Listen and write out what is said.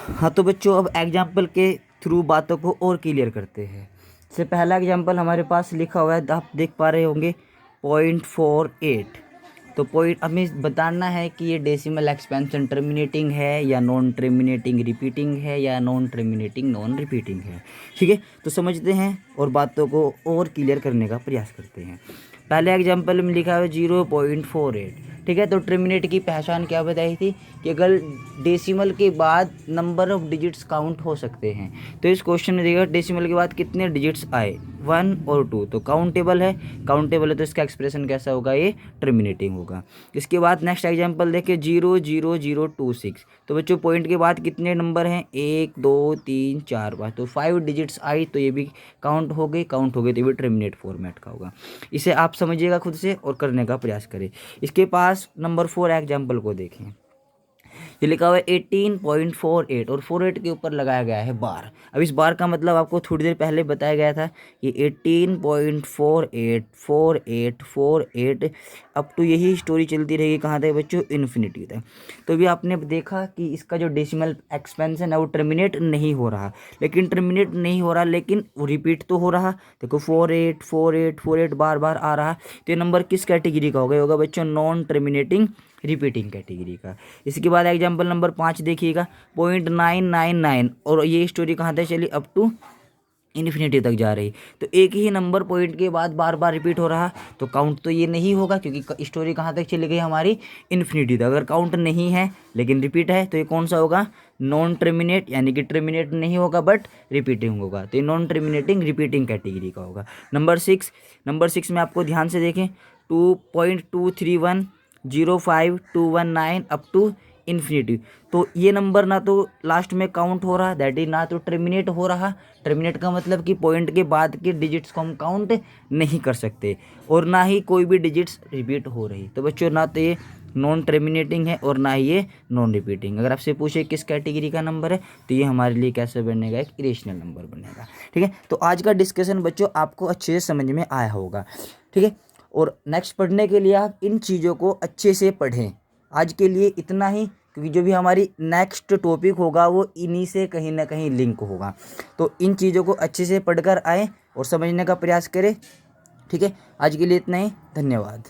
हाँ तो बच्चों अब एग्जाम्पल के थ्रू बातों को और क्लियर करते हैं। से पहला एग्जाम्पल हमारे पास लिखा हुआ है, आप देख पा रहे होंगे 0.48। तो पॉइंट हमें बताना है कि ये डेसिमल एक्सपेंशन टर्मिनेटिंग है या नॉन टर्मिनेटिंग रिपीटिंग है या नॉन टर्मिनेटिंग नॉन रिपीटिंग है। ठीक है, तो समझते हैं और बातों को और क्लियर करने का प्रयास करते हैं। पहले एग्जाम्पल में लिखा है 0.48। ठीक है, तो टर्मिनेट की पहचान क्या बताई थी कि अगर डेसिमल के बाद नंबर ऑफ डिजिट्स काउंट हो सकते हैं। तो इस क्वेश्चन में देखिएगा डेसिमल के बाद कितने डिजिट्स आए, 1 और 2, तो काउंटेबल है। काउंटेबल है तो इसका एक्सप्रेशन कैसा होगा, ये टर्मिनेटिंग होगा। इसके बाद नेक्स्ट एग्जांपल देखिए 00026। तो बच्चों पॉइंट के बाद कितने नंबर हैं, 1 2 3 4 5, तो 5 डिजिट्स आई तो ये भी काउंट हो गई तो ये भी टर्मिनेट फॉर्मेट का होगा। इसे आप समझिएगा खुद से और करने का प्रयास करें। इसके पास नंबर 4 एग्जाम्पल को देखें। ये लिखा हुआ है 18.48 और 48 के ऊपर लगाया गया है बार। अब इस बार का मतलब आपको थोड़ी देर पहले बताया गया था कि 18.48 अप टू यही स्टोरी चलती रहेगी कहाँ तक बच्चों, इन्फिनिटी तक। तो भी आपने देखा कि इसका जो डेसिमल एक्सपेंशन है वो टर्मिनेट नहीं हो रहा, लेकिन वो रिपीट तो हो रहा। देखो 48 बार बार आ रहा। तो ये नंबर किस कैटेगरी का होगा बच्चों, नॉन टर्मिनेटिंग रिपीटिंग कैटेगरी का। इसके बाद एग्जाम्पल नंबर 5 देखिएगा 0.999 और ये स्टोरी कहाँ तक चली, अप टू इन्फिनिटी तक जा रही। तो एक ही नंबर पॉइंट के बाद बार बार रिपीट हो रहा, तो काउंट तो ये नहीं होगा क्योंकि स्टोरी कहाँ तक चली गई हमारी, इन्फिनिटी तक। अगर काउंट नहीं है लेकिन रिपीट है तो ये कौन सा होगा, नॉन टर्मिनेट, यानी कि टर्मिनेट नहीं होगा बट रिपीटिंग होगा। तो ये नॉन टर्मिनेटिंग रिपीटिंग कैटेगरी का होगा। नंबर 6 में आपको ध्यान से देखें 2.23105 अप टू इन्फिनिटी। तो ये नंबर ना तो लास्ट में काउंट हो रहा, दैट इज ना तो टर्मिनेट हो रहा। टर्मिनेट का मतलब कि पॉइंट के बाद के डिजिट्स को हम काउंट नहीं कर सकते, और ना ही कोई भी डिजिट्स रिपीट हो रही। तो बच्चों ना तो ये नॉन टर्मिनेटिंग है और ना ही ये नॉन रिपीटिंग। अगर आपसे पूछे किस कैटेगरी का नंबर है तो ये हमारे लिए कैसे बनेगा, एक इरेशनल नंबर बनेगा। ठीक है, तो आज का डिस्कशन बच्चों आपको अच्छे से समझ में आया होगा। ठीक है, और नेक्स्ट पढ़ने के लिए आप इन चीज़ों को अच्छे से पढ़ें। आज के लिए इतना ही, क्योंकि जो भी हमारी नेक्स्ट टॉपिक होगा वो इन्हीं से कहीं ना कहीं लिंक होगा। तो इन चीज़ों को अच्छे से पढ़कर आएँ और समझने का प्रयास करें। ठीक है, आज के लिए इतना ही, धन्यवाद।